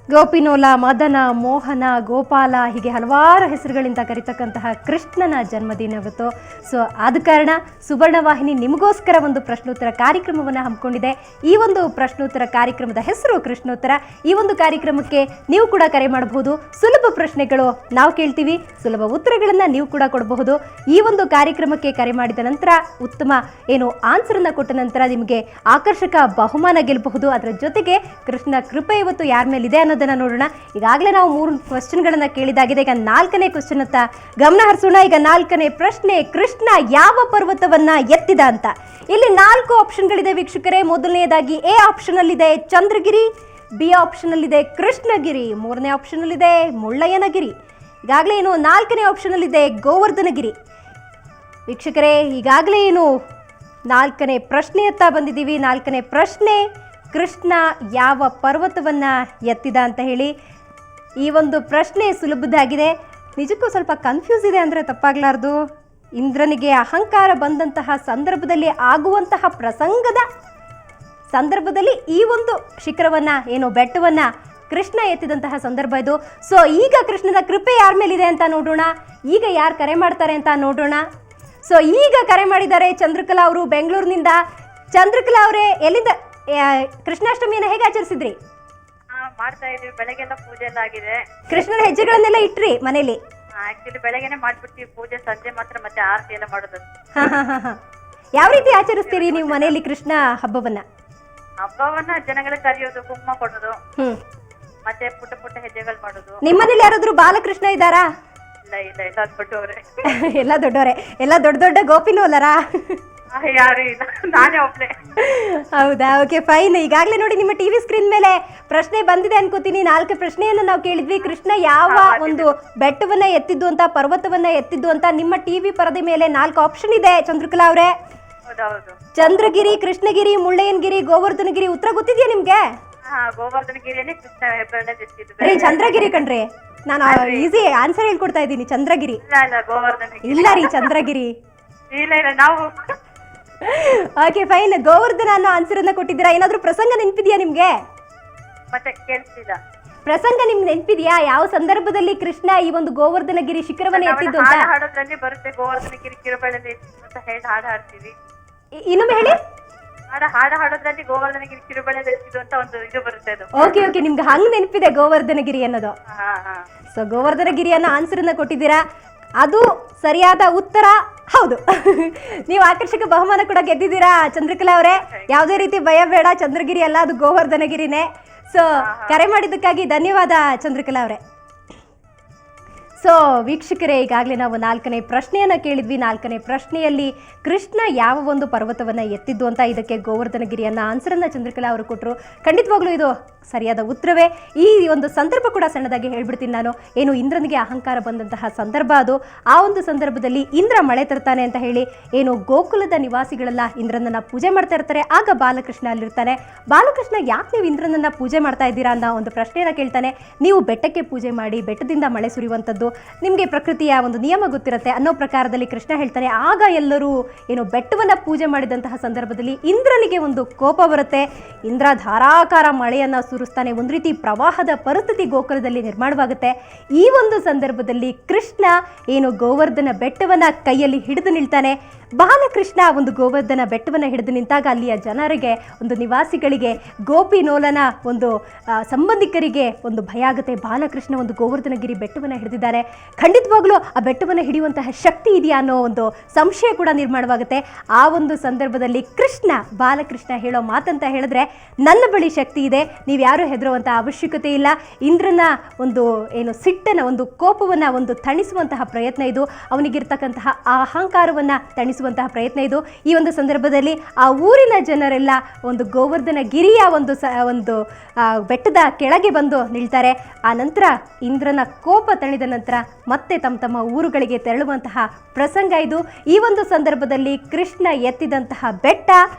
ಗೋಪಿನೋಲ, ಮದನ, ಮೋಹನ, ಗೋಪಾಲ ಹೀಗೆ ಹಲವಾರು ಹೆಸರುಗಳಿಂದ ಕರೀತಕ್ಕಂತಹ ಕೃಷ್ಣನ ಜನ್ಮದಿನವಿತ್ತು. ಸೊ ಆದ ಕಾರಣ ಸುವರ್ಣವಾಹಿನಿ ನಿಮಗೋಸ್ಕರ ಒಂದು ಪ್ರಶ್ನೋತ್ತರ ಕಾರ್ಯಕ್ರಮವನ್ನು ಹಮ್ಮಿಕೊಂಡಿದೆ. ಈ ಒಂದು ಪ್ರಶ್ನೋತ್ತರ ಕಾರ್ಯಕ್ರಮದ ಹೆಸರು ಕೃಷ್ಣೋತ್ತರ. ಈ ಒಂದು ಕಾರ್ಯಕ್ರಮಕ್ಕೆ ನೀವು ಕೂಡ ಕರೆ ಮಾಡಬಹುದು. ಸುಲಭ ಪ್ರಶ್ನೆಗಳು ನಾವು ಕೇಳ್ತೀವಿ, ಸುಲಭ ಉತ್ತರಗಳನ್ನು ನೀವು ಕೂಡ ಕೊಡಬಹುದು. ಈ ಒಂದು ಕಾರ್ಯಕ್ರಮಕ್ಕೆ ಕರೆ ಮಾಡಿದ ನಂತರ ಉತ್ತಮ ಆನ್ಸರನ್ನು ಕೊಟ್ಟ ನಂತರ ನಿಮಗೆ ಆಕರ್ಷಕ ಬಹುಮಾನ ಗೆಲ್ಲಬಹುದು. ಅದರ ಜೊತೆಗೆ ಕೃಷ್ಣ ಕೃಪೆ ಇವತ್ತು ಯಾರ ಮೇಲಿದೆ ಅನ್ನೋದನ್ನ ನೋಡೋಣ. ಈಗಾಗಲೇ ನಾವು 3 ಕ್ವೆಶ್ಚನ್ಗಳನ್ನ ಕೇಳಿದಾಗಿದೆ. ಈಗ 4ನೇ ಕ್ವೆಶ್ಚನ್ ಅಂತ ಗಮನ ಹರಿಸೋಣ. ಈಗ 4ನೇ ಪ್ರಶ್ನೆ, ಕೃಷ್ಣ ಯಾವ ಪರ್ವತವನ್ನ ಎತ್ತಿದ ಅಂತ. ಇಲ್ಲಿ 4 ಆಪ್ಷನ್ಗಳಿದೆ ವೀಕ್ಷಕರೇ. ಮೊದಲನೆಯದಾಗಿ ಎ ಆಪ್ಷನ್ ಅಲ್ಲಿದೆ ಚಂದ್ರಗಿರಿ, ಬಿ ಆಪ್ಷನ್ ಅಲ್ಲಿದೆ ಕೃಷ್ಣಗಿರಿ, 3ನೇ ಆಪ್ಷನ್ ಅಲ್ಲಿದೆ ಮುಳ್ಳಯ್ಯನಗಿರಿ, ಈಗಾಗಲೇ 4ನೇ ಆಪ್ಷನ್ ಅಲ್ಲಿದೆ ಗೋವರ್ಧನಗಿರಿ. ವೀಕ್ಷಕರೇ, ಈಗಾಗಲೇ 4ನೇ ಪ್ರಶ್ನೆಯತ್ತ ಬಂದಿದ್ದೀವಿ. 4ನೇ ಪ್ರಶ್ನೆ, ಕೃಷ್ಣ ಯಾವ ಪರ್ವತವನ್ನು ಎತ್ತಿದ ಅಂತ ಹೇಳಿ. ಈ ಒಂದು ಪ್ರಶ್ನೆ ಸುಲಭದಾಗಿದೆ, ನಿಜಕ್ಕೂ ಸ್ವಲ್ಪ ಕನ್ಫ್ಯೂಸ್ ಇದೆ ಅಂದರೆ ತಪ್ಪಾಗಲಾರ್ದು. ಇಂದ್ರನಿಗೆ ಅಹಂಕಾರ ಬಂದಂತಹ ಸಂದರ್ಭದಲ್ಲಿ ಆಗುವಂತಹ ಪ್ರಸಂಗದ ಸಂದರ್ಭದಲ್ಲಿ ಈ ಒಂದು ಶಿಖರವನ್ನು ಬೆಟ್ಟವನ್ನು ಕೃಷ್ಣ ಎತ್ತಿದಂತಹ ಸಂದರ್ಭ ಇದು. ಸೊ ಈಗ ಕೃಷ್ಣನ ಕೃಪೆ ಯಾರ ಮೇಲಿದೆ ಅಂತ ನೋಡೋಣ. ಈಗ ಯಾರು ಕರೆ ಮಾಡ್ತಾರೆ ಅಂತ ನೋಡೋಣ. ಸೊ ಈಗ ಕರೆ ಮಾಡಿದ್ದಾರೆ ಚಂದ್ರಕಲಾ ಅವರು ಬೆಂಗಳೂರಿನಿಂದ. ಚಂದ್ರಕಲಾ ಅವರೇ, ಎಲ್ಲಿಂದ ಕೃಷ್ಣಾಷ್ಟಮಿಯನ್ನು ಹೇಗೆ ಆಚರಿಸಿದ್ರಿ? ಮಾಡ್ತಾ ಇದೀವಿ, ಬೆಳಗ್ಗೆಲ್ಲ ಪೂಜೆ ಎಲ್ಲ ಆಗಿದೆ. ಕೃಷ್ಣನ ಹೆಜ್ಜೆಗಳನ್ನೆಲ್ಲ ಇಟ್ರಿ ಮನೇಲಿ? ಆಕ್ಚುಲಿ ಬೆಳಗ್ಗೆನೆ ಮಾಡ್ಬಿಡ್ತೀವಿ ಪೂಜೆ, ಸಂಜೆ ಮಾತ್ರ ಮತ್ತೆ ಆರತಿ ಎಲ್ಲ ಮಾಡೋದು. ಯಾವ ರೀತಿ ಆಚರಿಸ್ತೀರಿ ನೀವು ಮನೆಯಲ್ಲಿ ಕೃಷ್ಣ ಹಬ್ಬವನ್ನ? ಹಬ್ಬವನ್ನ ಜನಗಳಿಗೆ ಕರೆಯೋದು, ಕುಂಕುಮ ಕೊಡೋದು, ಮತ್ತೆ ಪುಟ್ಟ ಪುಟ್ಟ ಹೆಜ್ಜೆಗಳು ಮಾಡೋದು. ನಿಮ್ಮನೇಲಿ ಯಾರಾದ್ರೂ ಬಾಲಕೃಷ್ಣ ಇದ್ದಾರಾ? ಇಲ್ಲ ಇಲ್ಲ ಎಲ್ಲ ದೊಡ್ಡವ್ರೆ. ಎಲ್ಲ ದೊಡ್ಡವರೇ, ಎಲ್ಲ ದೊಡ್ಡ ದೊಡ್ಡ ಗೋಪಿನೋಲರಾ? ಯಾರು ಇಲ್ಲ, ನಾನೇ ಒಬ್ಳೆ. ಹೌದಾ, ಓಕೆ ಫೈನ್. ಈಗಾಗಲೇ ನೋಡಿ ನಿಮ್ಮ ಟಿವಿ ಸ್ಕ್ರೀನ್ ಮೇಲೆ ಪ್ರಶ್ನೆ ಬಂದಿದೆ ಅನ್ಕೋತೀನಿ. 4 ಪ್ರಶ್ನೆಯನ್ನು ನಾವು ಕೇಳಿದ್ವಿ. ಕೃಷ್ಣ ಯಾವ ಒಂದು ಬೆಟ್ಟವನ್ನ ಎತ್ತಿದ್ದು ಅಂತ, ಪರ್ವತವನ್ನ ಎತ್ತಿದ್ದು ಅಂತ. ನಿಮ್ಮ ಟಿವಿ ಪರದೆ ಮೇಲೆ 4 ಆಪ್ಷನ್ ಇದೆ ಚಂದ್ರಕಲಾ ಅವರೇ. ಚಂದ್ರಗಿರಿ, ಕೃಷ್ಣಗಿರಿ, ಮುಳ್ಳಯ್ಯನಗಿರಿ, ಗೋವರ್ಧನಗಿರಿ. ಉತ್ತರ ಗೊತ್ತಿದ್ಯಾ ನಿಮ್ಗೆ? ಗೋವರ್ಧನಗಿರಿಯಲ್ಲಿ ಕೃಷ್ಣ ರೀ ಚಂದ್ರಗಿರಿ ಕಣ್ರಿ, ನಾನು ಈಸಿ ಆನ್ಸರ್ ಹೇಳ್ಕೊಡ್ತಾ ಇದ್ದೀನಿ. ಚಂದ್ರಗಿರಿ ಇಲ್ಲ ರೀ, ಚಂದ್ರಗಿರಿ ಇಲ್ಲ ಇಲ್ಲ ನಾವು. ಓಕೆ ಫೈನ್, ಗೋವರ್ಧನ ಅನ್ನೋ ಆನ್ಸರ್ ಅನ್ನ ಕೊಟ್ಟಿದ್ದೀರಾ. ಏನಾದ್ರೂ ಪ್ರಸಂಗ ನೆನಪಿದ್ಯಾ ನಿಮ್ಗೆ? ಮತ್ತೆ ಕೇಳಿಸಿಲ್ಲ. ಪ್ರಸಂಗ ನಿಮ್ಗೆ ನೆನಪಿದ್ಯಾ? ಯಾವ ಸಂದರ್ಭದಲ್ಲಿ ಕೃಷ್ಣ ಈ ಒಂದು ಗೋವರ್ಧನಗಿರಿ ಶಿಖರವನ್ನ ಎತ್ತಿದ್ದು ಅಂತ? ಹಾಡೋದ್ರಲ್ಲಿ ಬರುತ್ತೆ, ಗೋವರ್ಧನಗಿರಿ ಕಿರುಬೆಳೆಯಲ್ಲಿ ಅಂತ ಹೇಳಿ ಹಾಡು ಹಾಡ್ತೀವಿ. ಇನ್ನೊಮ್ಮೆ ಹೇಳಿ. ಹಾಡು ಹಾಡೋದ್ರಲ್ಲಿ ಗೋವರ್ಧನಗಿರಿ ಕಿರುಬೆಳೆಯಲ್ಲಿ ಎತ್ತಿದ್ದು ಅಂತ ಒಂದು ಇದು ಬರುತ್ತೆ. ಅದು ಓಕೆ ಓಕೆ, ನಿಮ್ಗೆ ಹಂಗ್ ನೆನಪಿದೆ ಗೋವರ್ಧನಗಿರಿ ಅನ್ನೋದು. ಸೊ ಗೋವರ್ಧನಗಿರಿ ಅನ್ನೋ ಆನ್ಸರ್ ಅನ್ನ ಕೊಟ್ಟಿದ್ದೀರಾ. ಅದು ಸರಿಯಾದ ಉತ್ತರ ಹೌದು. ನೀವು ಆಕರ್ಷಕ ಬಹುಮಾನ ಕೂಡ ಗೆದ್ದಿದ್ದೀರಾ ಚಂದ್ರಕಲಾ ಅವರೇ. ಯಾವುದೇ ರೀತಿ ಭಯ ಬೇಡ, ಚಂದ್ರಗಿರಿ ಅಲ್ಲ, ಅದು ಗೋವರ್ಧನಗಿರಿನೇ. ಸೊ ಕರೆ ಮಾಡಿದ್ದಕ್ಕಾಗಿ ಧನ್ಯವಾದ ಚಂದ್ರಕಲಾ ಅವರೇ. ಸೊ ವೀಕ್ಷಕರೇ, ಈಗಾಗಲೇ ನಾವು 4ನೇ ಪ್ರಶ್ನೆಯನ್ನು ಕೇಳಿದ್ವಿ. 4ನೇ ಪ್ರಶ್ನೆಯಲ್ಲಿ ಕೃಷ್ಣ ಯಾವ ಒಂದು ಪರ್ವತವನ್ನು ಎತ್ತಿದ್ದು ಅಂತ. ಇದಕ್ಕೆ ಗೋವರ್ಧನಗಿರಿಯನ್ನು ಆನ್ಸರನ್ನು ಚಂದ್ರಕಲಾ ಅವರು ಕೊಟ್ಟರು. ಖಂಡಿತವಾಗ್ಲೂ ಇದು ಸರಿಯಾದ ಉತ್ತರವೇ. ಈ ಒಂದು ಸಂದರ್ಭ ಕೂಡ ಸಣ್ಣದಾಗಿ ಹೇಳ್ಬಿಡ್ತೀನಿ ನಾನು. ಇಂದ್ರನಿಗೆ ಅಹಂಕಾರ ಬಂದಂತಹ ಸಂದರ್ಭ ಅದು. ಆ ಒಂದು ಸಂದರ್ಭದಲ್ಲಿ ಇಂದ್ರ ಮಳೆ ತರ್ತಾನೆ ಅಂತ ಹೇಳಿ ಗೋಕುಲದ ನಿವಾಸಿಗಳೆಲ್ಲ ಇಂದ್ರನನ್ನ ಪೂಜೆ ಮಾಡ್ತಾ ಇರ್ತಾರೆ. ಆಗ ಬಾಲಕೃಷ್ಣ ಅಲ್ಲಿರ್ತಾನೆ. ಬಾಲಕೃಷ್ಣ, ಯಾಕೆ ನೀವು ಇಂದ್ರನನ್ನ ಪೂಜೆ ಮಾಡ್ತಾ ಇದ್ದೀರಾ ಅನ್ನೋ ಒಂದು ಪ್ರಶ್ನೆಯನ್ನು ಕೇಳ್ತಾನೆ. ನೀವು ಬೆಟ್ಟಕ್ಕೆ ಪೂಜೆ ಮಾಡಿ ಬೆಟ್ಟದಿಂದ ಮಳೆ ಸುರಿಯುವಂಥದ್ದು ನಿಮಗೆ ಪ್ರಕೃತಿಯ ಒಂದು ನಿಯಮ ಗೊತ್ತಿರುತ್ತೆ ಅನ್ನೋ ಪ್ರಕಾರದಲ್ಲಿ ಕೃಷ್ಣ ಹೇಳ್ತಾನೆ. ಆಗ ಎಲ್ಲರೂ ಬೆಟ್ಟವನ್ನ ಪೂಜೆ ಮಾಡಿದಂತಹ ಸಂದರ್ಭದಲ್ಲಿ ಇಂದ್ರನಿಗೆ ಒಂದು ಕೋಪ ಬರುತ್ತೆ. ಇಂದ್ರ ಧಾರಾಕಾರ ಮಳೆಯನ್ನ ಸುರಿಸ್ತಾನೆ. ಒಂದು ರೀತಿ ಪ್ರವಾಹದ ಪರಿಸ್ಥಿತಿ ಗೋಕುಲದಲ್ಲಿ ನಿರ್ಮಾಣವಾಗುತ್ತೆ. ಈ ಒಂದು ಸಂದರ್ಭದಲ್ಲಿ ಕೃಷ್ಣ ಗೋವರ್ಧನ ಬೆಟ್ಟವನ್ನ ಕೈಯಲ್ಲಿ ಹಿಡಿದು ನಿಲ್ತಾನೆ. ಬಾಲಕೃಷ್ಣ ಒಂದು ಗೋವರ್ಧನ ಬೆಟ್ಟವನ್ನು ಹಿಡಿದು ನಿಂತಾಗ ಅಲ್ಲಿಯ ಜನರಿಗೆ, ಒಂದು ನಿವಾಸಿಗಳಿಗೆ, ಗೋಪಿನೋಲನ ಒಂದು ಸಂಬಂಧಿಕರಿಗೆ ಒಂದು ಭಯ ಆಗುತ್ತೆ. ಬಾಲಕೃಷ್ಣ ಒಂದು ಗೋವರ್ಧನಗಿರಿ ಬೆಟ್ಟವನ್ನು ಹಿಡಿದಿದ್ದಾರೆ, ಖಂಡಿತವಾಗ್ಲೂ ಆ ಬೆಟ್ಟವನ್ನು ಹಿಡಿಯುವಂತಹ ಶಕ್ತಿ ಇದೆಯಾ ಅನ್ನೋ ಒಂದು ಸಂಶಯ ಕೂಡ ನಿರ್ಮಾಣವಾಗುತ್ತೆ. ಆ ಒಂದು ಸಂದರ್ಭದಲ್ಲಿ ಬಾಲಕೃಷ್ಣ ಹೇಳೋ ಮಾತಂತ ಹೇಳಿದ್ರೆ, ನನ್ನ ಬಳಿ ಶಕ್ತಿ ಇದೆ, ನೀವು ಯಾರು ಹೆದರುವಂತಹ ಅವಶ್ಯಕತೆ ಇಲ್ಲ. ಇಂದ್ರನ ಒಂದು ಸಿಟ್ಟನ್ನು, ಒಂದು ಕೋಪವನ್ನು ಒಂದು ತಣಿಸುವಂತಹ ಪ್ರಯತ್ನ ಇದು. ಅವನಿಗಿರ್ತಕ್ಕಂತಹ ಅಹಂಕಾರವನ್ನು ತಣಿಸುವಂತಹ ಪ್ರಯತ್ನ ಇದು. ಈ ಒಂದು ಸಂದರ್ಭದಲ್ಲಿ ಆ ಊರಿನ ಜನರೆಲ್ಲ ಒಂದು ಗೋವರ್ಧನ ಗಿರಿಯ ಒಂದು ಬೆಟ್ಟದ ಕೆಳಗೆ ಬಂದು ನಿಲ್ತಾರೆ. ಆ ನಂತರ ಇಂದ್ರನ ಕೋಪ ತಣಿದ ನಂತರ ಮತ್ತೆ ತಮ್ಮ ಊರುಗಳಿಗೆ ತೆರಳುವಂತಹ ಪ್ರಸಂಗ ಇದು. ಈ ಒಂದು ಸಂದರ್ಭದಲ್ಲಿ ಕೃಷ್ಣ ಎತ್ತಿದಂತಹ ಬೆಟ್ಟ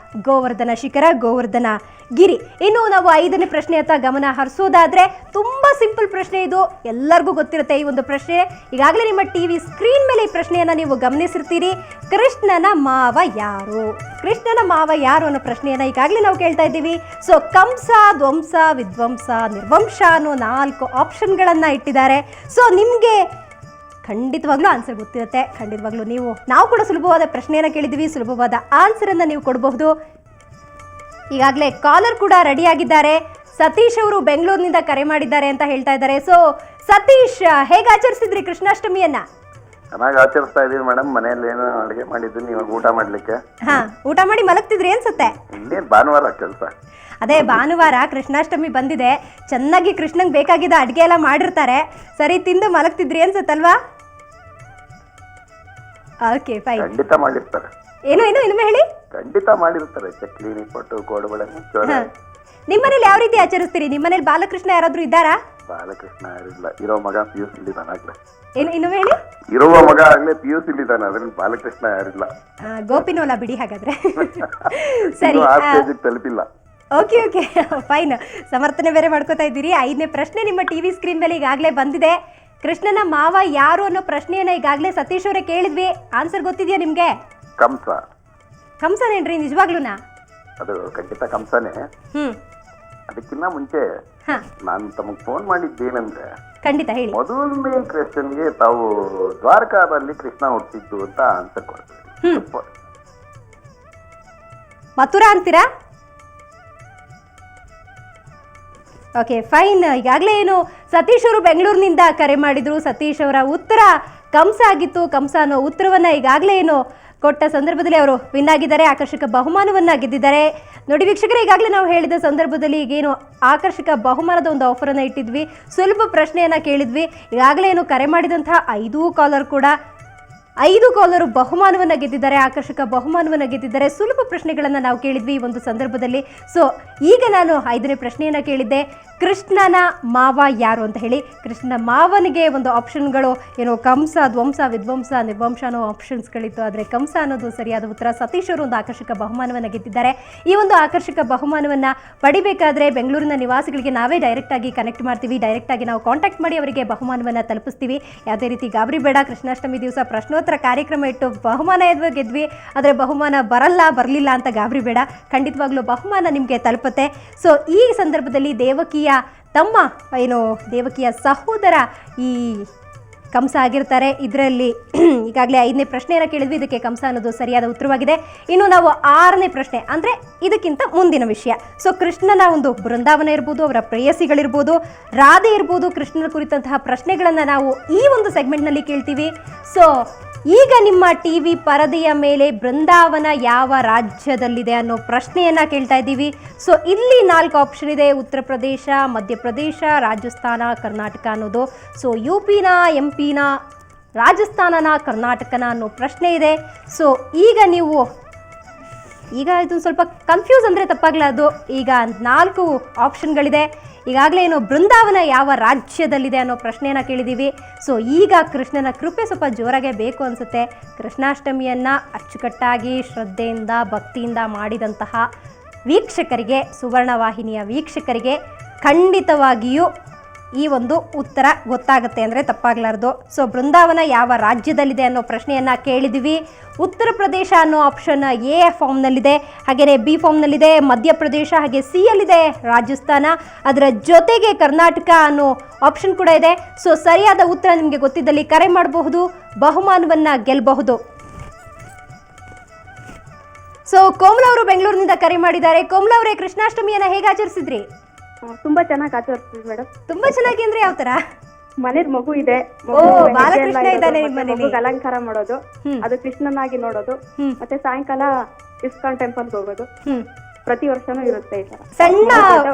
ಗೋವರ್ಧನ ಶಿಖರ, ಗೋವರ್ಧನ ಗಿರಿ. ಇನ್ನು ನಾವು 5ನೇ ಪ್ರಶ್ನೆ ಅಂತ ಗಮನ ಹರಿಸೋದಾದ್ರೆ, ತುಂಬಾ ಸಿಂಪಲ್ ಪ್ರಶ್ನೆ ಇದು, ಎಲ್ಲರಿಗೂ ಗೊತ್ತಿರುತ್ತೆ ಈ ಒಂದು ಪ್ರಶ್ನೆ. ಈಗಾಗಲೇ ನಿಮ್ಮ ಟಿವಿ ಸ್ಕ್ರೀನ್ ಮೇಲೆ ಈ ಪ್ರಶ್ನೆಯನ್ನ ನೀವು ಗಮನಿಸಿರ್ತೀರಿ. ಕೃಷ್ಣನ ಮಾವ ಯಾರು? ಕೃಷ್ಣನ ಮಾವ ಯಾರು ಅನ್ನೋ ಪ್ರಶ್ನೆಯನ್ನು ಈಗಾಗಲೇ ನಾವು ಕೇಳ್ತಾ ಇದ್ದೀವಿ. ಸೊ ಕಂಸ, ಧ್ವಂಸ, ವಿಧ್ವಂಸ, ನಿರ್ವಂಶ ಅನ್ನೋ 4 ಆಪ್ಷನ್ಗಳನ್ನು ಇಟ್ಟಿದ್ದಾರೆ. ಸೊ ನಿಮಗೆ ಖಂಡಿತವಾಗ್ಲೂ ಆನ್ಸರ್ ಗೊತ್ತಿರುತ್ತೆ. ಖಂಡಿತವಾಗ್ಲೂ ನಾವು ಕೂಡ ಸುಲಭವಾದ ಪ್ರಶ್ನೆಯನ್ನು ಕೇಳಿದ್ದೀವಿ, ಸುಲಭವಾದ ಆನ್ಸರನ್ನು ನೀವು ಕೊಡಬಹುದು. ಈಗಾಗಲೇ ಕಾಲರ್ ಕೂಡ ರೆಡಿಯಾಗಿದ್ದಾರೆ. ಸತೀಶ್ ಅವರು ಬೆಂಗಳೂರಿನಿಂದ ಕರೆ ಮಾಡಿದ್ದಾರೆ ಅಂತ ಹೇಳ್ತಾ ಇದ್ದಾರೆ. ಸೊ ಸತೀಶ್, ಹೇಗೆ ಆಚರಿಸಿದ್ರಿ ಕೃಷ್ಣಾಷ್ಟಮಿಯನ್ನ? ಚೆನ್ನಾಗಿ ಆಚರಿಸ್ತಾ ಇದೀವಿ ಮೇಡಮ್. ಮನೆಯಲ್ಲಿ ಏನೋ ಅಡುಗೆ ಮಾಡಿದ್ದೀನಿ ಇವಾಗ ಊಟ ಮಾಡ್ಲಿಕ್ಕೆ. ಊಟ ಮಾಡಿ ಮಲಗ್ತಿದ್ರಿ ಅನ್ಸುತ್ತೆ. ಇನ್ನೇನು ಭಾನುವಾರ ಕೆಲಸ. ಅದೇ ಭಾನುವಾರ ಕೃಷ್ಣಾಷ್ಟಮಿ ಬಂದಿದೆ, ಚೆನ್ನಾಗಿ ಕೃಷ್ಣಂಗೆ ಬೇಕಾಗಿದ್ದ ಅಡುಗೆ ಎಲ್ಲ ಮಾಡಿರ್ತಾರೆ. ಸರಿ, ತಿಂದು ಮಲಗ್ತಿದ್ರಿ ಅನ್ಸುತ್ತಲ್ವಾ? Okay, fine. ಖಂಡಿತ ಮಾಡಿರ್ತಾರೆ. ಏನು ಇನ್ನೊಮ್ಮೆ ಹೇಳಿ. ಖಂಡಿತ ಮಾಡಿರ್ತಾರೆ. ಚಕ್ಲಿ, ನಿಪ್ಪಟ್ಟು, ಕೋಡುಬಳೆ, ಮುಚ್ಚೋಳೆ. ನಿಮ್ಮನೇಲಿ ಯಾವ ರೀತಿ ಆಚರಿಸ್ತೀರಿ? ನಿಮ್ಮನೇಲಿ ಬಾಲಕೃಷ್ಣ ಯಾರಾದ್ರೂ ಇದ್ದಾರಾ? ಬಾಲಕೃಷ್ಣ ಯಾರಿಲ್ಲ. ಇರೋ ಮಗ PUC ಇಲ್ಲಿದ್ದಾನಾಗ್ಲೇ. ಇನ್ನೊಮ್ಮೆ ಹೇಳಿ. ಇರುವ ಮಗ ಆಗ್ಲೇ PUC ಇಲ್ಲಿದ್ದಾನೆ. ಅದ್ರಲ್ಲಿ ಬಾಲಕೃಷ್ಣ ಯಾರಿಲ್ಲ. ಗೋಪಿನೋಲ ಬಿಡಿ ಹಾಗಾದ್ರೆ. ಸರಿ, ತಲುಪಿಲ್ಲ. Okay, fine. ಸಮರ್ಥನೆ ಬೇರೆ ಮಾಡ್ಕೋತಾ ಇದ್ದೀರಿ. 5ನೇ ಪ್ರಶ್ನೆ ನಿಮ್ಮ ಟಿವಿ ಸ್ಕ್ರೀನ್ ಮೇಲೆ ಈಗಾಗಲೇ ಬಂದಿದೆ. ಕೃಷ್ಣನ ಮಾವ ಯಾರು ಅನ್ನೋ ಪ್ರಶ್ನೆಯನ್ನ ಈಗಾಗಲೇ ಸತೀಶ್ ಅವರೇ ಕೇಳಿದ್ವಿ. ಆನ್ಸರ್ ಗೊತ್ತಿದೆಯಾ ನಿಮ್ಗೆ? ಕಂಸ. ಕಂಸನೇನ್ರಿ ನಿಜವಾಗ್ಲೂನಾ? ಅದು ಖಂಡಿತ ಕಂಸನೇ. ಅದಕ್ಕಿಂತ ಮುಂಚೆ ನಾನು ತಮಗೆ ಫೋನ್ ಮಾಡಿದ್ದೇನೆಂದ್ರೆ, ಖಂಡಿತ ಹೇಳಿ. ಮೊದಲನೇ ಕ್ವೆಶ್ಚನ್ಗೆ ತಾವು ದ್ವಾರಕಾದಲ್ಲಿ ಕೃಷ್ಣ ಹುಟ್ಟಿದ್ದು ಅಂತ ಆನ್ಸರ್ ಕೊಡ್ತೀವಿ. ಮಥುರಾ ಅಂತೀರಾ? Okay, fine. ಈಗಾಗಲೇ ಸತೀಶ್ ಅವರು ಬೆಂಗಳೂರಿನಿಂದ ಕರೆ ಮಾಡಿದ್ರು. ಸತೀಶ್ ಅವರ ಉತ್ತರ ಕಂಸ ಆಗಿತ್ತು. ಕಂಸ ಅನ್ನೋ ಉತ್ತರವನ್ನ ಈಗಾಗಲೇ ಕೊಟ್ಟ ಸಂದರ್ಭದಲ್ಲಿ ಅವರು ವಿನ್ ಆಗಿದ್ದಾರೆ, ಆಕರ್ಷಕ ಬಹುಮಾನವನ್ನ ಗೆದ್ದಿದ್ದಾರೆ. ನೋಡಿ ವೀಕ್ಷಕರೇ, ಈಗಾಗಲೇ ನಾವು ಹೇಳಿದ ಸಂದರ್ಭದಲ್ಲಿ ಈಗೇನು ಆಕರ್ಷಕ ಬಹುಮಾನದ ಒಂದು ಆಫರನ್ನು ಇಟ್ಟಿದ್ವಿ, ಸುಲಭ ಪ್ರಶ್ನೆಯನ್ನ ಕೇಳಿದ್ವಿ. ಈಗಾಗಲೇ ಕರೆ ಮಾಡಿದಂತಹ 5 ಕಾಲರ್ ಕೂಡ 5 ಕಾಲರು ಬಹುಮಾನವನ್ನು ಗೆದ್ದಿದ್ದಾರೆ, ಆಕರ್ಷಕ ಬಹುಮಾನವನ್ನು ಗೆದ್ದಿದ್ದಾರೆ. ಸುಲಭ ಪ್ರಶ್ನೆಗಳನ್ನು ನಾವು ಕೇಳಿದ್ವಿ ಈ ಒಂದು ಸಂದರ್ಭದಲ್ಲಿ. ಸೊ ಈಗ ನಾನು 5ನೇ ಪ್ರಶ್ನೆಯನ್ನು ಕೇಳಿದ್ದೆ, ಕೃಷ್ಣನ ಮಾವ ಯಾರು ಅಂತ ಹೇಳಿ. ಕೃಷ್ಣನ ಮಾವನಿಗೆ ಒಂದು ಆಪ್ಷನ್ಗಳು ಕಂಸ, ಧ್ವಂಸ, ವಿಧ್ವಂಸ, ನಿರ್ವಂಶ ಅನ್ನೋ ಆಪ್ಷನ್ಸ್ಗಳಿತ್ತು. ಆದರೆ ಕಂಸ ಅನ್ನೋದು ಸರಿಯಾದ ಉತ್ತರ. ಸತೀಶ್ ಅವರು ಒಂದು ಆಕರ್ಷಕ ಬಹುಮಾನವನ್ನು ಗೆದ್ದಿದ್ದಾರೆ. ಈ ಒಂದು ಆಕರ್ಷಕ ಬಹುಮಾನವನ್ನು ಪಡಿಬೇಕಾದ್ರೆ ಬೆಂಗಳೂರಿನ ನಿವಾಸಿಗಳಿಗೆ ನಾವೇ ಡೈರೆಕ್ಟಾಗಿ ಕನೆಕ್ಟ್ ಮಾಡ್ತೀವಿ. ಡೈರೆಕ್ಟಾಗಿ ನಾವು ಕಾಂಟ್ಯಾಕ್ಟ್ ಮಾಡಿ ಅವರಿಗೆ ಬಹುಮಾನವನ್ನು ತಲುಪಿಸ್ತೀವಿ. ಯಾವುದೇ ರೀತಿ ಗಾಬರಿ ಬೇಡ. ಕೃಷ್ಣಾಷ್ಟಮಿ ದಿವಸ ಪ್ರಶ್ನೋತ್ತರ ಕಾರ್ಯಕ್ರಮ ಇಟ್ಟು ಬಹುಮಾನ ಗೆದ್ವಿ, ಆದರೆ ಬಹುಮಾನ ಬರಲಿಲ್ಲ ಅಂತ ಗಾಬರಿ ಬೇಡ. ಖಂಡಿತವಾಗ್ಲೂ ಬಹುಮಾನ ನಿಮಗೆ ತಲುಪುತ್ತೆ. ಸೊ ಈ ಸಂದರ್ಭದಲ್ಲಿ ದೇವಕಿಯ ತಮ್ಮ ದೇವಕಿಯ ಸಹೋದರ ಈ ಕಂಸ ಆಗಿರ್ತಾರೆ. ಇದರಲ್ಲಿ ಈಗಾಗಲೇ 5ನೇ ಪ್ರಶ್ನೆಯನ್ನು ಕೇಳಿದ್ವಿ. ಇದಕ್ಕೆ ಕಂಸ ಅನ್ನೋದು ಸರಿಯಾದ ಉತ್ತರವಾಗಿದೆ. ಇನ್ನು ನಾವು 6ನೇ ಪ್ರಶ್ನೆ, ಅಂದರೆ ಇದಕ್ಕಿಂತ ಮುಂದಿನ ವಿಷಯ. ಸೊ ಕೃಷ್ಣನ ಒಂದು ಬೃಂದಾವನ ಇರ್ಬೋದು, ಅವರ ಪ್ರೇಯಸಿಗಳಿರ್ಬೋದು, ರಾಧೆ ಇರ್ಬೋದು, ಕೃಷ್ಣನ ಕುರಿತಂತಹ ಪ್ರಶ್ನೆಗಳನ್ನು ನಾವು ಈ ಒಂದು ಸೆಗ್ಮೆಂಟ್ನಲ್ಲಿ ಕೇಳ್ತೀವಿ. ಸೊ ಈಗ ನಿಮ್ಮ ಟಿವಿ ಪರದೆಯ ಮೇಲೆ ಬೃಂದಾವನ ಯಾವ ರಾಜ್ಯದಲ್ಲಿದೆ ಅನ್ನೋ ಪ್ರಶ್ನೆಯನ್ನ ಕೇಳ್ತಾ ಇದ್ದೀವಿ. ಸೊ ಇಲ್ಲಿ 4 ಆಪ್ಷನ್ ಇದೆ: ಉತ್ತರ ಪ್ರದೇಶ, ಮಧ್ಯಪ್ರದೇಶ, ರಾಜಸ್ಥಾನ, ಕರ್ನಾಟಕ ಅನ್ನೋದು. ಸೊ UPನ, MP ನ, ರಾಜಸ್ಥಾನನ, ಕರ್ನಾಟಕನ ಅನ್ನೋ ಪ್ರಶ್ನೆ ಇದೆ. ಸೊ ಈಗ ಇದು ಸ್ವಲ್ಪ ಕನ್ಫ್ಯೂಸ್ ಅಂದರೆ ತಪ್ಪಾಗ್ಲಾರ್ದು. ಈಗ 4 ಆಪ್ಷನ್ಗಳಿದೆ. ಈಗಾಗಲೇ ಬೃಂದಾವನ ಯಾವ ರಾಜ್ಯದಲ್ಲಿದೆ ಅನ್ನೋ ಪ್ರಶ್ನೆಯನ್ನು ಕೇಳಿದ್ದೀವಿ. ಸೊ ಈಗ ಕೃಷ್ಣನ ಕೃಪೆ ಸ್ವಲ್ಪ ಜೋರಾಗೆ ಬೇಕು ಅನಿಸುತ್ತೆ. ಕೃಷ್ಣಾಷ್ಟಮಿಯನ್ನು ಅಚ್ಚುಕಟ್ಟಾಗಿ ಶ್ರದ್ಧೆಯಿಂದ ಭಕ್ತಿಯಿಂದ ಮಾಡಿದಂತಹ ವೀಕ್ಷಕರಿಗೆ, ಸುವರ್ಣ ವಾಹಿನಿಯ ವೀಕ್ಷಕರಿಗೆ ಖಂಡಿತವಾಗಿಯೂ ಈ ಒಂದು ಉತ್ತರ ಗೊತ್ತಾಗುತ್ತೆ ಅಂದರೆ ತಪ್ಪಾಗಲಾರ್ದು. ಸೊ ಬೃಂದಾವನ ಯಾವ ರಾಜ್ಯದಲ್ಲಿದೆ ಅನ್ನೋ ಪ್ರಶ್ನೆಯನ್ನು ಕೇಳಿದ್ದೀವಿ. ಉತ್ತರ ಪ್ರದೇಶ ಅನ್ನೋ ಆಪ್ಷನ್ A ಫಾರ್ಮ್ನಲ್ಲಿದೆ, ಹಾಗೆಯೇ B ಫಾರ್ಮ್ನಲ್ಲಿದೆ ಮಧ್ಯಪ್ರದೇಶ, ಹಾಗೆ C ಯಲ್ಲಿದೆ ರಾಜಸ್ಥಾನ, ಅದರ ಜೊತೆಗೆ ಕರ್ನಾಟಕ ಅನ್ನೋ ಆಪ್ಷನ್ ಕೂಡ ಇದೆ. ಸೊ ಸರಿಯಾದ ಉತ್ತರ ನಿಮಗೆ ಗೊತ್ತಿದ್ದಲ್ಲಿ ಕರೆ ಮಾಡಬಹುದು, ಬಹುಮಾನವನ್ನು ಗೆಲ್ಲಬಹುದು. ಸೊ ಕೋಮಲ ಅವರು ಬೆಂಗಳೂರಿನಿಂದ ಕರೆ ಮಾಡಿದ್ದಾರೆ. ಕೋಮಲ ಅವರೇ, ಕೃಷ್ಣಾಷ್ಟಮಿಯನ್ನು ಹೇಗೆ ಆಚರಿಸಿದ್ರಿ? ತುಂಬಾ ಚೆನ್ನಾಗಿ ಆಚರಿಸ್ತೀವಿ ಮೇಡಮ್. ತುಂಬಾ ಚೆನ್ನಾಗಿ ಅಂದ್ರೆ ಯಾವ ತರ? ಮನೇಲಿ ಮಗು ಇದೆ, ಬಾಲಕೃಷ್ಣ ಇದ್ದಾನೆ ನಿಮ್ಮ ಮನೇಲಿ, ಅಲಂಕಾರ ಮಾಡೋದು, ಅದು ಕೃಷ್ಣನಾಗಿ ನೋಡೋದು, ಮತ್ತೆ ಸಾಯಂಕಾಲ ಇಸ್ಕಾನ್ ಟೆಂಪಲ್ಗೆ ಹೋಗೋದು ಪ್ರತಿ ವರ್ಷನೂ ಇರುತ್ತೆ. ಈ ತರ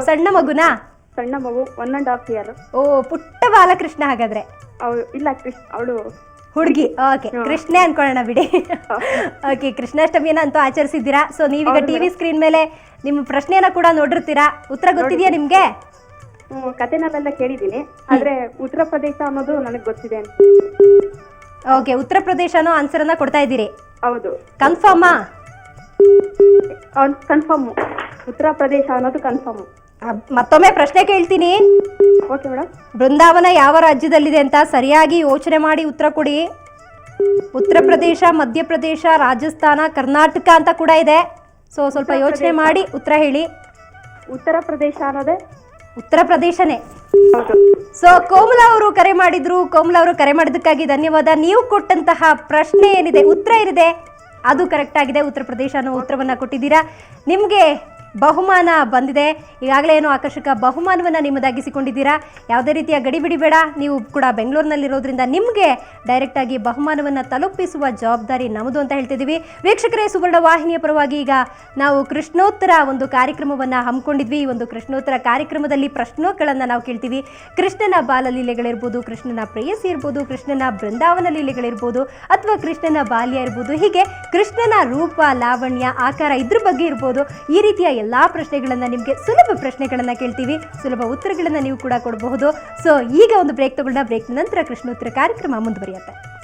ಸಣ್ಣ ಮಗುನಾ? ಸಣ್ಣ ಮಗು 1.5 year. ಓ, ಪುಟ್ಟ ಬಾಲಕೃಷ್ಣ ಹಾಗಾದ್ರೆ. ಇಲ್ಲ, ಅವಳು ಹುಡುಗಿ. ಓಕೆ, ಕೃಷ್ಣೇ ಅನ್ಕೊಳ್ಳೋಣ ಬಿಡಿ. ಓಕೆ, ಕೃಷ್ಣಾಷ್ಟಮಿಯನ್ನ ಅಂತೂ ಆಚರಿಸಿದ್ದೀರಾ. ಸೊ ನೀವೀಗ ಟಿವಿ ಸ್ಕ್ರೀನ್ ಮೇಲೆ ನಿಮ್ಮ ಪ್ರಶ್ನೆಯನ್ನ ಕೂಡ ನೋಡಿರ್ತೀರಾ. ಉತ್ತರ ಗೊತ್ತಿದೆಯಾ ನಿಮ್ಗೆ? ಕಥೆನಲ್ಲೆಲ್ಲ ಕೇಳಿದ್ದೀನಿ, ಆದ್ರೆ ಉತ್ತರ ಪ್ರದೇಶ ಅನ್ನೋದು ನನಗೆ ಗೊತ್ತಿದೆ. ಓಕೆ, ಉತ್ತರ ಪ್ರದೇಶ ಅನ್ನೋ ಆನ್ಸರ್ ಅನ್ನ ಕೊಡ್ತಾ ಇದ್ದೀರಿ? ಹೌದು. ಕನ್ಫರ್ಮಾ? ಕನ್ಫರ್ಮ್. ಉತ್ತರ ಪ್ರದೇಶ ಅನ್ನೋದು ಕನ್ಫರ್ಮ್. ಮತ್ತೊಮ್ಮೆ ಪ್ರಶ್ನೆ ಕೇಳ್ತೀನಿ. Okay madam. ಬೃಂದಾವನ ಯಾವ ರಾಜ್ಯದಲ್ಲಿದೆ ಅಂತ ಸರಿಯಾಗಿ ಯೋಚನೆ ಮಾಡಿ ಉತ್ತರ ಕೊಡಿ. ಉತ್ತರ ಪ್ರದೇಶ, ಮಧ್ಯಪ್ರದೇಶ, ರಾಜಸ್ಥಾನ, ಕರ್ನಾಟಕ ಅಂತ ಕೂಡ ಇದೆ. ಸೊ ಸ್ವಲ್ಪ ಯೋಚನೆ ಮಾಡಿ ಉತ್ತರ ಹೇಳಿ. ಉತ್ತರ ಪ್ರದೇಶ ಅನ್ನೋದೇ ಉತ್ತರ ಪ್ರದೇಶನೇ. ಸೊ ಕೋಮಲ ಅವರು ಕರೆ ಮಾಡಿದ್ರು. ಕೋಮಲ ಅವರು ಕರೆ ಮಾಡಿದ್ದಕ್ಕಾಗಿ ಧನ್ಯವಾದ. ನೀವು ಕೊಟ್ಟಂತಹ ಪ್ರಶ್ನೆ ಏನಿದೆ, ಉತ್ತರ ಏನಿದೆ ಅದು ಕರೆಕ್ಟ್ ಆಗಿದೆ. ಉತ್ತರ ಪ್ರದೇಶ ಅನ್ನೋ ಉತ್ತರವನ್ನ ಕೊಟ್ಟಿದ್ದೀರಾ. ನಿಮಗೆ ಬಹುಮಾನ ಬಂದಿದೆ. ಈಗಾಗಲೇ ಏನೋ ಆಕರ್ಷಕ ಬಹುಮಾನವನ್ನು ನಿಮ್ಮದಾಗಿಸಿಕೊಂಡಿದ್ದೀರಾ. ಯಾವುದೇ ರೀತಿಯ ಗಡಿಬಿಡಿ ಬೇಡ. ನೀವು ಕೂಡ ಬೆಂಗಳೂರಿನಲ್ಲಿರೋದ್ರಿಂದ ನಿಮಗೆ ಡೈರೆಕ್ಟಾಗಿ ಬಹುಮಾನವನ್ನು ತಲುಪಿಸುವ ಜವಾಬ್ದಾರಿ ನಮ್ಮದು ಅಂತ ಹೇಳ್ತಿದ್ದೀವಿ. ವೀಕ್ಷಕರೇ, ಸುವರ್ಣ ವಾಹಿನಿಯ ಪರವಾಗಿ ಈಗ ನಾವು ಕೃಷ್ಣೋತ್ತರ ಒಂದು ಕಾರ್ಯಕ್ರಮವನ್ನು ಹಮ್ಮಿಕೊಂಡಿದ್ವಿ. ಈ ಒಂದು ಕೃಷ್ಣೋತ್ತರ ಕಾರ್ಯಕ್ರಮದಲ್ಲಿ ಪ್ರಶ್ನೋತ್තරಗಳನ್ನು ನಾವು ಕೇಳ್ತೀವಿ. ಕೃಷ್ಣನ ಬಾಲಲೀಲೆಗಳಿರ್ಬೋದು, ಕೃಷ್ಣನ ಪ್ರೇಯಸಿ ಇರ್ಬೋದು, ಕೃಷ್ಣನ ಬೃಂದಾವನ ಲೀಲೆಗಳಿರ್ಬೋದು, ಅಥವಾ ಕೃಷ್ಣನ ಬಾಲ್ಯ ಇರ್ಬೋದು, ಹೀಗೆ ಕೃಷ್ಣನ ರೂಪ, ಲಾವಣ್ಯ, ಆಕಾರ ಇದ್ರ ಬಗ್ಗೆ ಇರ್ಬೋದು. ಈ ರೀತಿಯ ಎಲ್ಲ ಪ್ರಶ್ನೆಗಳನ್ನು, ನಿಮಗೆ ಸುಲಭ ಪ್ರಶ್ನೆಗಳನ್ನು ಕೇಳ್ತೀವಿ. ಸುಲಭ ಉತ್ತರಗಳನ್ನು ನೀವು ಕೂಡ ಕೊಡಬಹುದು. ಸೊ ಈಗ ಒಂದು ಬ್ರೇಕ್ ತಗೊಳ್ಳೋಣ. ಬ್ರೇಕ್ ನಂತರ ಕೃಷ್ಣೋತ್ತರ ಕಾರ್ಯಕ್ರಮ ಮುಂದುವರಿಯುತ್ತೆ.